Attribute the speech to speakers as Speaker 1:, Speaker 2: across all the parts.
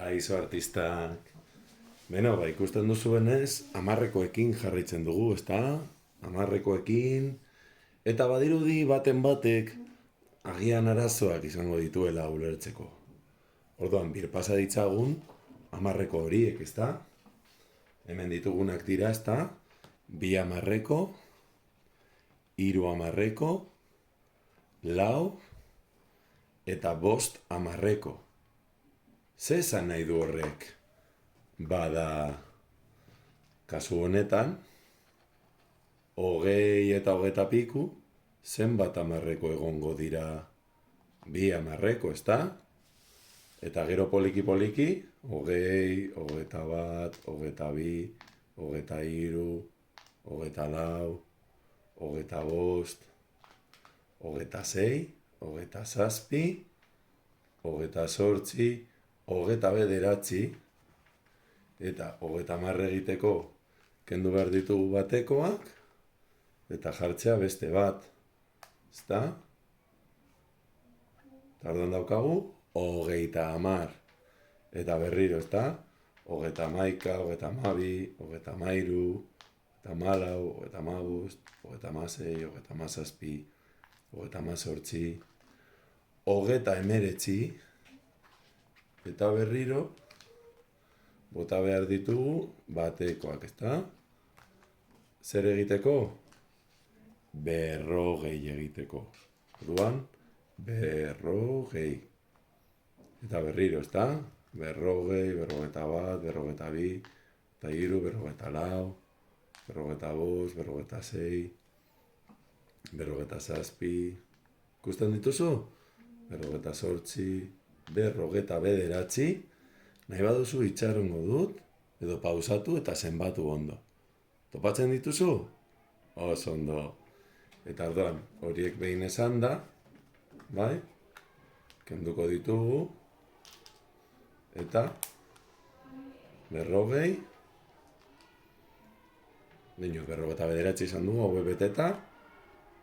Speaker 1: Aizo artistak. Beno, ikusten duzuenez, hamarrekoekin jarraitzen dugu, ezta? Hamarrekoekin. Eta badirudi baten batek agian arazoak izango dituela ulertzeko. Orduan, birpasa ditzagun, hamarreko horiek, ezta? Hemen ditugunak dira, ezta? 2 hamarreko, 3 hamarreko, 4 eta 5 hamarreko. Ze esan nahi du horrek? Bada, kasu honetan, 20 eta 20 piku, zenbat hamarreko egongo dira 2 hamarreko, ezta? Eta gero poliki-poliki, 20, 21, 22, 23, 24, 25, 26, 27, 28, 29, eta 30 egiteko kendu behar ditugu batekoak, eta jartzea beste bat, ezta? Eta orduan daukagu, 30. Eta berriro, ezta? 31, 32, 33, 34, 35, 36, 37, 38, 39, eta berriro, bota behar ditugu batekoak, ezta? Zer egiteko? 40 egiteko. Orduan, 40. Eta berriro, ezta? 40, 41, 42, 43, 44, 45, 46, 47. Ikusten dituzu? 48, 49. Nahi baduzu itxarongo dut, edo pausatu eta zenbatu ondo. Topatzen dituzu? Oso ondo. Eta orduan, horiek behin esan da, bai? Kenduko ditugu, eta 40, Dino, 49 izan dugu, hau beteta,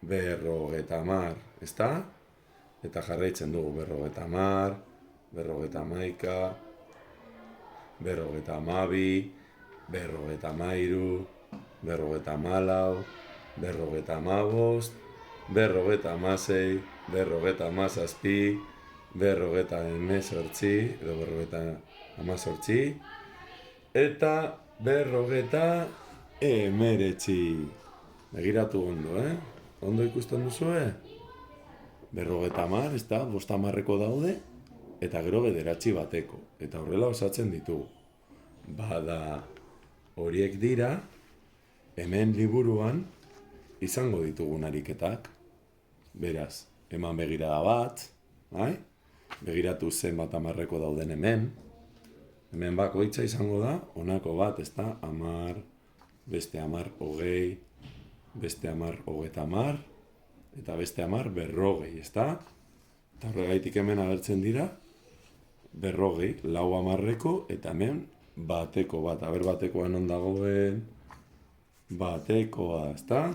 Speaker 1: 50, ezta? Eta jarraitzen dugu 50, 51, 52, 53, 54, 55, 56, 57, 58, edo 58, eta 59. Begiratu ondo, Ondo ikusten duzue? 50, ezta? 5 hamarreko daude, eta gero 9 bateko. Eta horrela osatzen ditugu. Bada, horiek dira, hemen liburuan izango ditugun ariketak. Beraz, eman begirada bat, bai? Begiratu zenbat hamarreko dauden hemen. Hemen bakoitza izango da, honako bat, ezta? 10, beste 10, 20, beste 10, 30, eta beste 10, 40, ezta? Eta horregaitik hemen agertzen dira, 40, 4 hamarreko, eta hemen bateko bat. Aber batekoa non dagoen, batekoa, ezta?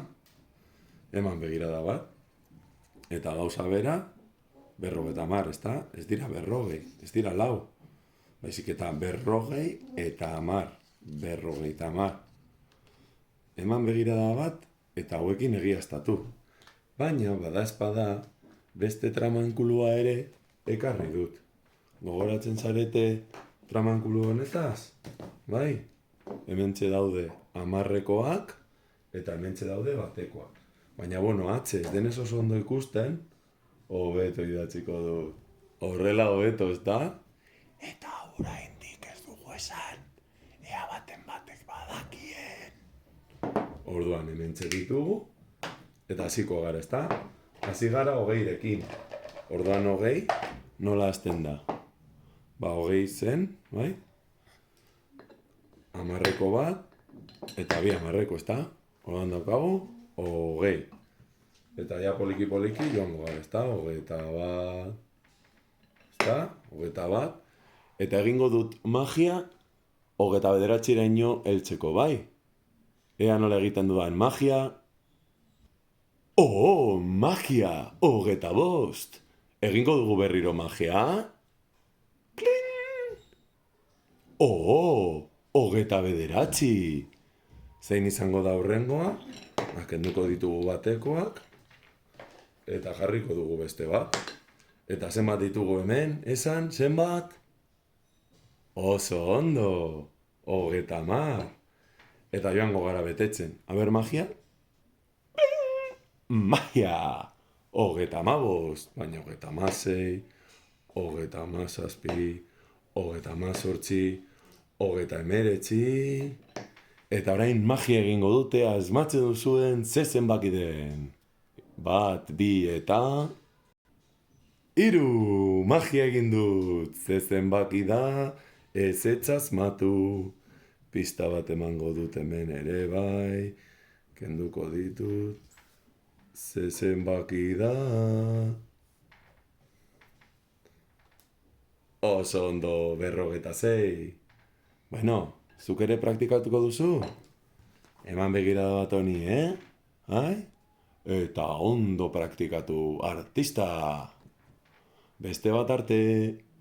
Speaker 1: Eman begirada bat. Eta gauza bera, 50, ezta? Ez dira 40, ez dira 4. Baizik eta 40 eta 10, 50. Eman begirada bat, eta hauekin egiaztatu. Baina, bada espada, beste tramankulua ere ekarri dut. Gogoratzen zarete tramankulu honetaz? Bai? Hementxe daude hamarrekoak, eta hementxe daude batekoak. Baina, atxe, ez denez oso ondo ikusten, hobeto idatziko dut. Horrela hobeto, ez da? Eta oraindik ez dugu esan, ea baten batek badakien. Orduan hementxe ditugu, eta hasiko gara, ez da? Hasi gara 20rekin. Orduan 20, nola hasten da? 20 zen, bai? Hamarreko bat, eta 2 hamarreko, ez da? Orduan daukagu, 20. Eta ja poliki-poliki joango gara, ez da? 21, ez da? 21. Eta egingo dut magia 29raino heltzeko, bai? Ea nola egiten dudan magia. Oh, magia! 25! Egingo dugu berriro magia? Kling! Hogeta bederatzi. Zein izango da hurrengoa? Kenduko ditugu batekoak. Eta jarriko dugu beste bat. Eta zenbat ditugu hemen? Esan, zenbat? Oso ondo. 30. Eta joango gara betetzen. Aber magia? Magia! 35, baina 36, 37, 38, 39... Eta orain magia egingo dute asmatzen duzuen ze zenbaki den. 1, 2 eta... 3! Magia egin dut! Ze zenbaki da, ez asmatu. Pista bat emango dut hemen ere bai. Kenduko ditut. Ze zenbaki da... Oso ondo 56. Bueno, zuk ere praktikatuko duzu? Eman begirada bat honi, Ai? Eta ondo praktikatu, artista! Beste bat arte!